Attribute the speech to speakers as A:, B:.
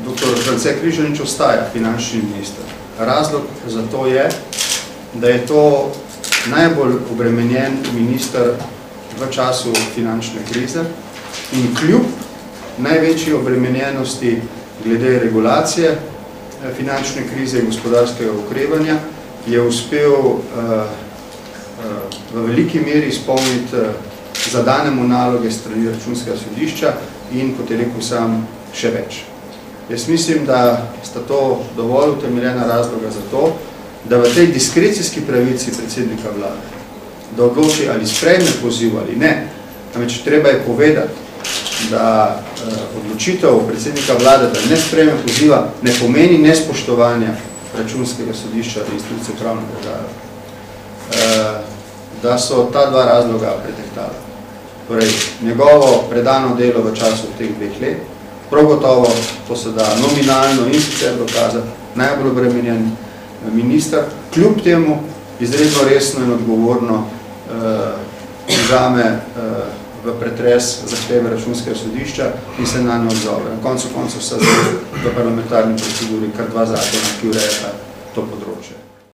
A: dr. France Križanič ostaja finančni minister. Razlog za to je, da je to najbolj obremenjen minister v času finančne krize in kljub največji obremenjenosti glede regulacije finančne krize in gospodarskega okrevanja je uspel v veliki meri izpolniti zadanemu naloge strani Računskega sodišča in, kot je rekel sam, še več. Jaz mislim, da sta to dovolj utemeljena razloga za to, da v tej diskrecijski pravici predsednika vlade, da odloči ali sprejme poziv ali ne, namreč treba je povedati, da odločitev predsednika vlade, da ne sprejme poziva, ne pomeni nespoštovanja Računskega sodišča ali institucije pravne države, da so ta dva razloga pretehtala. Torej, njegovo predano delo v času teh 2 let, prav gotovo, to se da nominalno in sicer dokazati, najbolj obremenjen minister, kljub temu izredno resno in odgovorno vzame v pretres zahteve Računskega sodišča in se na njo odzove. Na koncu so v parlamentarni proceduri kar 2 zakona, ki urejata to področje.